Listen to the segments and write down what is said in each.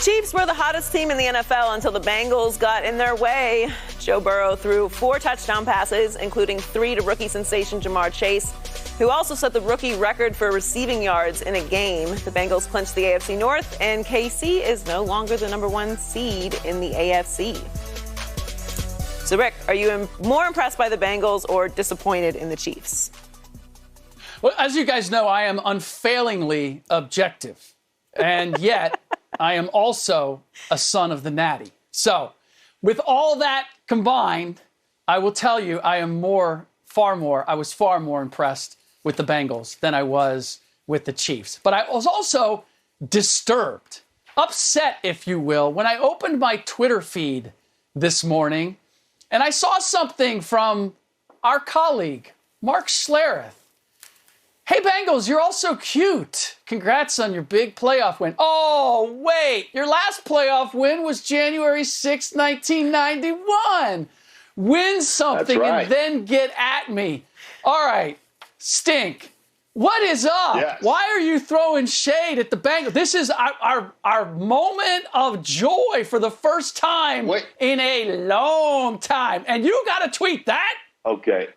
Chiefs were the hottest team in the NFL until the Bengals got in their way. Joe Burrow threw 4 touchdown passes, including 3 to rookie sensation Jamar Chase, who also set the rookie record for receiving yards in a game. The Bengals clinched the AFC North, and KC is no longer the number 1 seed in the AFC. So, Rick, are you more impressed by the Bengals or disappointed in the Chiefs? Well, as you guys know, I am unfailingly objective. And yet, I am also a son of the Natty. So, with all that combined, I will tell you I was far more impressed with the Bengals than I was with the Chiefs. But I was also disturbed, upset, if you will, when I opened my Twitter feed this morning and I saw something from our colleague, Mark Schlereth. Hey, Bengals, you're all so cute. Congrats on your big playoff win. Oh, wait, your last playoff win was January 6, 1991. Win something and then get at me. All right, Stink, what is up? Yes. Why are you throwing shade at the Bengals? This is our moment of joy for the first time in a long time. And you got to tweet that? Okay.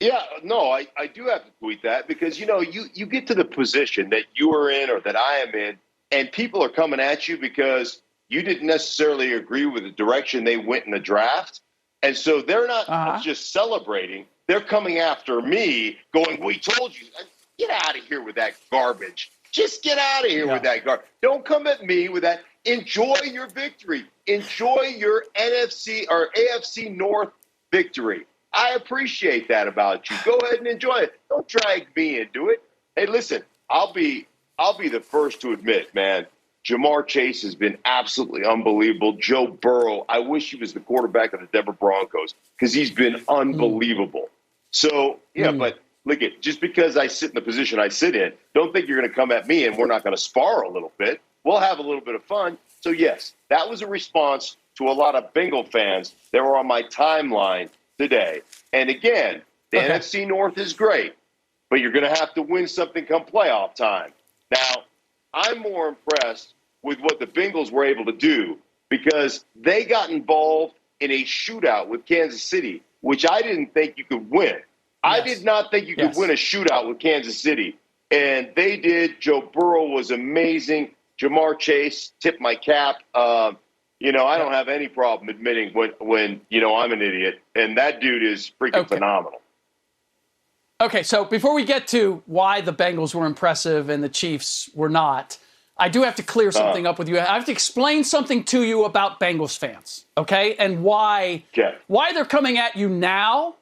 Yeah, no, I do have to tweet that because, you get to the position that you are in or that I am in, and people are coming at you because you didn't necessarily agree with the direction they went in the draft. And so they're not just celebrating. They're coming after me going, we told you, get out of here with that garbage. Just get out of here with that garbage. Don't come at me with that. Enjoy your victory. Enjoy your NFC or AFC North victory. I appreciate that about you. Go ahead and enjoy it. Don't drag me into it. Hey, listen, I'll be the first to admit, man, Jamar Chase has been absolutely unbelievable. Joe Burrow, I wish he was the quarterback of the Denver Broncos because he's been unbelievable. So, but look at just because I sit in the position I sit in, don't think you're going to come at me and we're not going to spar a little bit. We'll have a little bit of fun. So, yes, that was a response to a lot of Bengal fans that were on my timeline today. And again, the NFC North is great, but you're going to have to win something come playoff time. Now, I'm more impressed with what the Bengals were able to do because they got involved in a shootout with Kansas City, which I didn't think you could win. Yes. I did not think you could win a shootout with Kansas City, and they did. Joe Burrow was amazing. Jamar Chase, tipped my cap. I don't have any problem admitting when I'm an idiot, and that dude is freaking phenomenal. Okay, so before we get to why the Bengals were impressive and the Chiefs were not, I do have to clear something up with you. I have to explain something to you about Bengals fans, okay, and why they're coming at you now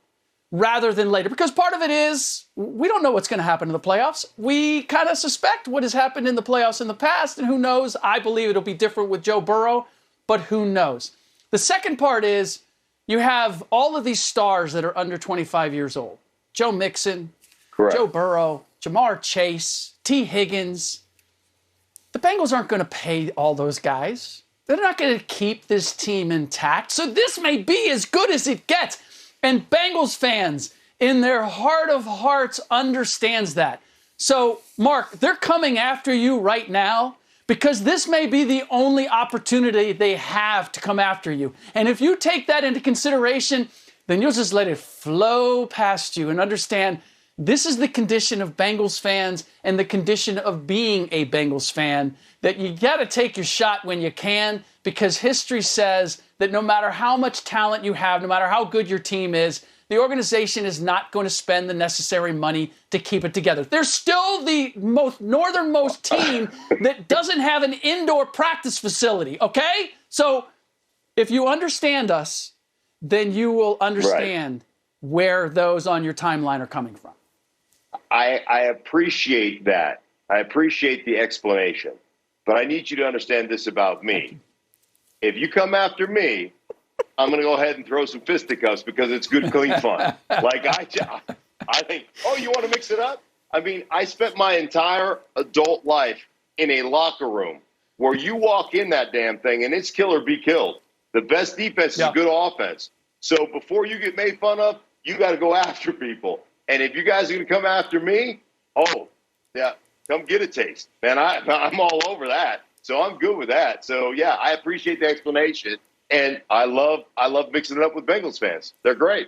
rather than later. Because part of it is we don't know what's going to happen in the playoffs. We kind of suspect what has happened in the playoffs in the past, and who knows? I believe it'll be different with Joe Burrow. But who knows? The second part is you have all of these stars that are under 25 years old. Joe Mixon, Joe Burrow, Jamar Chase, T. Higgins. The Bengals aren't going to pay all those guys. They're not going to keep this team intact. So this may be as good as it gets. And Bengals fans, in their heart of hearts, understands that. So, Mark, they're coming after you right now because this may be the only opportunity they have to come after you. And if you take that into consideration, then you'll just let it flow past you and understand this is the condition of Bengals fans and the condition of being a Bengals fan, that you got to take your shot when you can, because history says that no matter how much talent you have, no matter how good your team is, the organization is not going to spend the necessary money to keep it together. They're still the most northernmost team that doesn't have an indoor practice facility, okay? So if you understand us, then you will understand where those on your timeline are coming from. I appreciate that. I appreciate the explanation. But I need you to understand this about me. If you come after me, I'm going to go ahead and throw some fisticuffs because it's good, clean fun. Like I think, you want to mix it up? I mean, I spent my entire adult life in a locker room where you walk in that damn thing and it's kill or be killed. The best defense is good offense. So before you get made fun of, you got to go after people. And if you guys are going to come after me, come get a taste. Man, I'm all over that. So I'm good with that. So, yeah, I appreciate the explanation. And I love mixing it up with Bengals fans. They're great.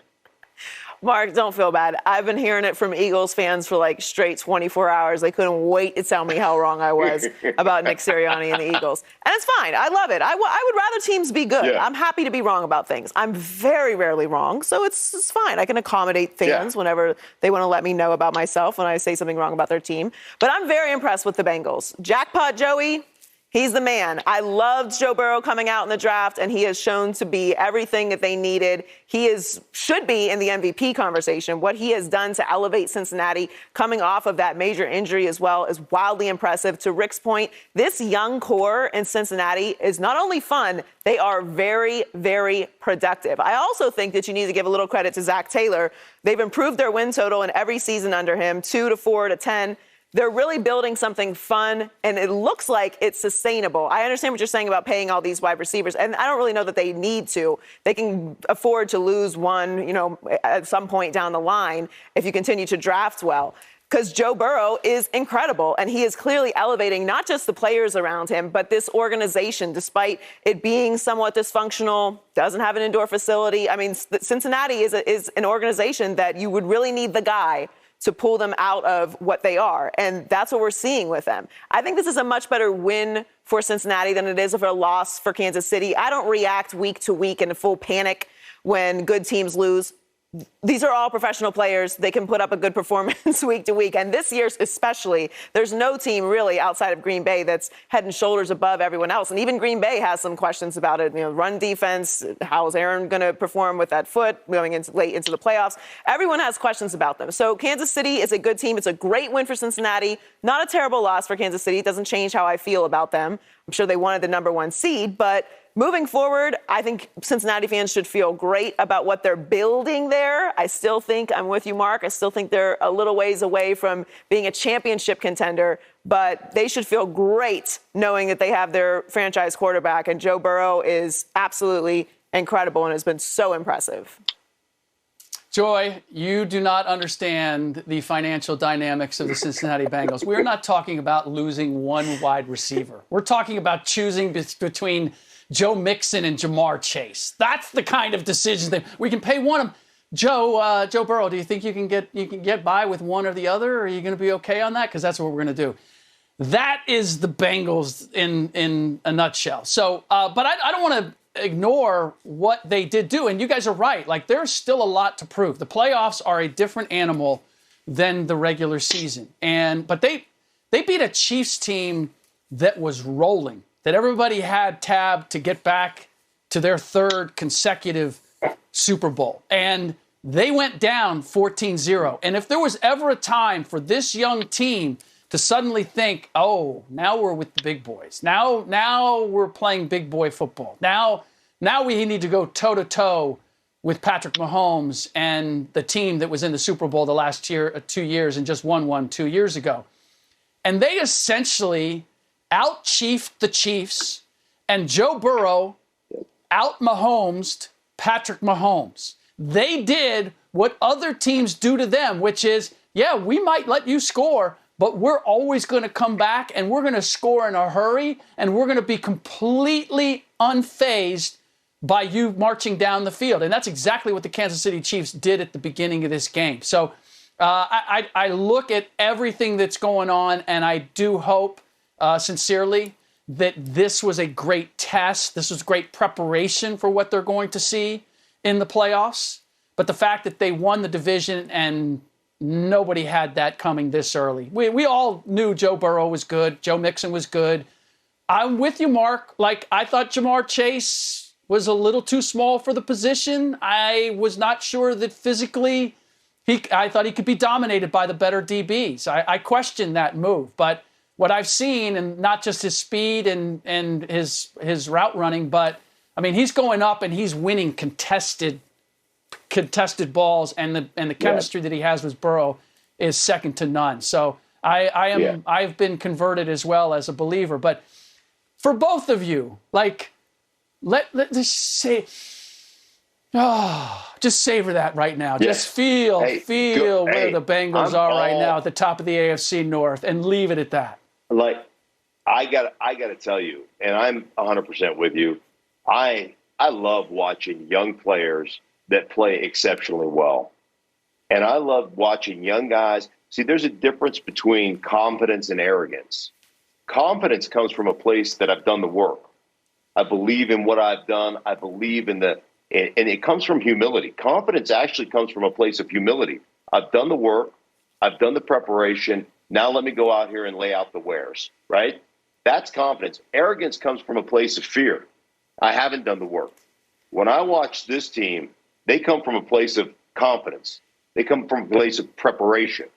Mark, don't feel bad. I've been hearing it from Eagles fans for like straight 24 hours. They couldn't wait to tell me how wrong I was about Nick Sirianni and the Eagles. And it's fine. I love it. I would rather teams be good. Yeah. I'm happy to be wrong about things. I'm very rarely wrong, so it's fine. I can accommodate fans whenever they want to let me know about myself when I say something wrong about their team. But I'm very impressed with the Bengals. Jackpot Joey, he's the man. I loved Joe Burrow coming out in the draft, and he has shown to be everything that they needed. He should be in the MVP conversation. What he has done to elevate Cincinnati coming off of that major injury as well is wildly impressive. To Rick's point, this young core in Cincinnati is not only fun, they are very, very productive. I also think that you need to give a little credit to Zach Taylor. They've improved their win total in every season under him, 2 to 4 to 10. They're really building something fun, and it looks like it's sustainable. I understand what you're saying about paying all these wide receivers, and I don't really know that they need to. They can afford to lose one, at some point down the line if you continue to draft well. Because Joe Burrow is incredible, and he is clearly elevating not just the players around him, but this organization, despite it being somewhat dysfunctional, doesn't have an indoor facility. I mean, Cincinnati is an organization that you would really need the guy to pull them out of what they are. And that's what we're seeing with them. I think this is a much better win for Cincinnati than it is of a loss for Kansas City. I don't react week to week in full panic when good teams lose. These are all professional players. They can put up a good performance week to week. And this year especially, there's no team really outside of Green Bay that's head and shoulders above everyone else. And even Green Bay has some questions about it. Run defense, how is Aaron going to perform with that foot going late into the playoffs? Everyone has questions about them. So Kansas City is a good team. It's a great win for Cincinnati. Not a terrible loss for Kansas City. It doesn't change how I feel about them. I'm sure they wanted the number 1 seed, but moving forward, I think Cincinnati fans should feel great about what they're building there. I still think, I'm with you, Mark, I still think they're a little ways away from being a championship contender, but they should feel great knowing that they have their franchise quarterback, and Joe Burrow is absolutely incredible and has been so impressive. Joy, you do not understand the financial dynamics of the Cincinnati Bengals. We're not talking about losing one wide receiver. We're talking about choosing between Joe Mixon and Jamar Chase. That's the kind of decisions that we can pay one of them. Joe Burrow, do you think you can get by with one or the other? Or are you going to be okay on that? Because that's what we're going to do. That is the Bengals in a nutshell. So, but I don't want to ignore what they did do. And you guys are right. Like, there's still a lot to prove. The playoffs are a different animal than the regular season. But they beat a Chiefs team that was rolling, that everybody had tabbed to get back to their 3rd consecutive Super Bowl. And they went down 14-0. And if there was ever a time for this young team to suddenly think, oh, now we're with the big boys. Now we're playing big boy football. Now we need to go toe-to-toe with Patrick Mahomes and the team that was in the Super Bowl the last 2 years and just won one 2 years ago. And they essentially out-chiefed the Chiefs, and Joe Burrow out-Mahomes'd Patrick Mahomes. They did what other teams do to them, which is, yeah, we might let you score, but we're always going to come back, and we're going to score in a hurry, and we're going to be completely unfazed by you marching down the field. And that's exactly what the Kansas City Chiefs did at the beginning of this game. So I look at everything that's going on, and I do hope, sincerely, that this was a great test. This was great preparation for what they're going to see in the playoffs. But the fact that they won the division and nobody had that coming this early. We all knew Joe Burrow was good. Joe Mixon was good. I'm with you, Mark. Like, I thought Jamar Chase was a little too small for the position. I was not sure that physically I thought he could be dominated by the better DBs. I questioned that move. But what I've seen, and not just his speed and his route running, but, I mean, he's going up and he's winning contested balls, and the chemistry that he has with Burrow is second to none. So I've been converted as well as a believer. But for both of you, like, let's say, just savor that right now. Yeah. Just feel where the Bengals are right now at the top of the AFC North, and leave it at that. Like, I got to tell you, and I'm 100% with you. I love watching young players that play exceptionally well. And I love watching young guys. See, there's a difference between confidence and arrogance. Confidence comes from a place that I've done the work. I believe in what I've done. I believe in and it comes from humility. Confidence actually comes from a place of humility. I've done the work. I've done the preparation. Now let me go out here and lay out the wares, right? That's confidence. Arrogance comes from a place of fear. I haven't done the work. When I watch this team, they come from a place of confidence. They come from a place of preparation.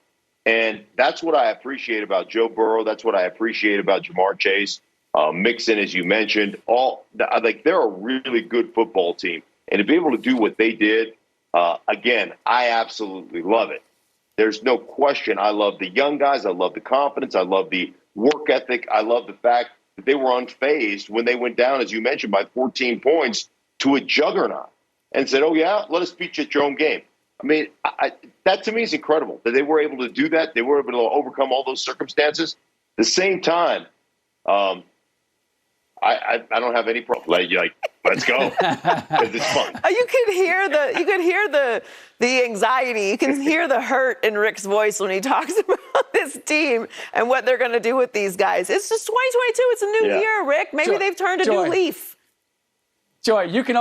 And that's what I appreciate about Joe Burrow. That's what I appreciate about Jamar Chase. Mixon, as you mentioned, they're a really good football team. And to be able to do what they did, again, I absolutely love it. There's no question. I love the young guys. I love the confidence. I love the work ethic. I love the fact that they were unfazed when they went down, as you mentioned, by 14 points to a juggernaut and said, oh, yeah, let us beat you at your own game. I mean, that to me is incredible that they were able to do that. They were able to overcome all those circumstances. At the same time, I don't have any problem. Like, let's go. Because it's fun. You could hear the anxiety. You can hear the hurt in Rick's voice when he talks about this team and what they're going to do with these guys. It's just 2022. It's a new year, Rick. Maybe they've turned a new leaf. Joy, you can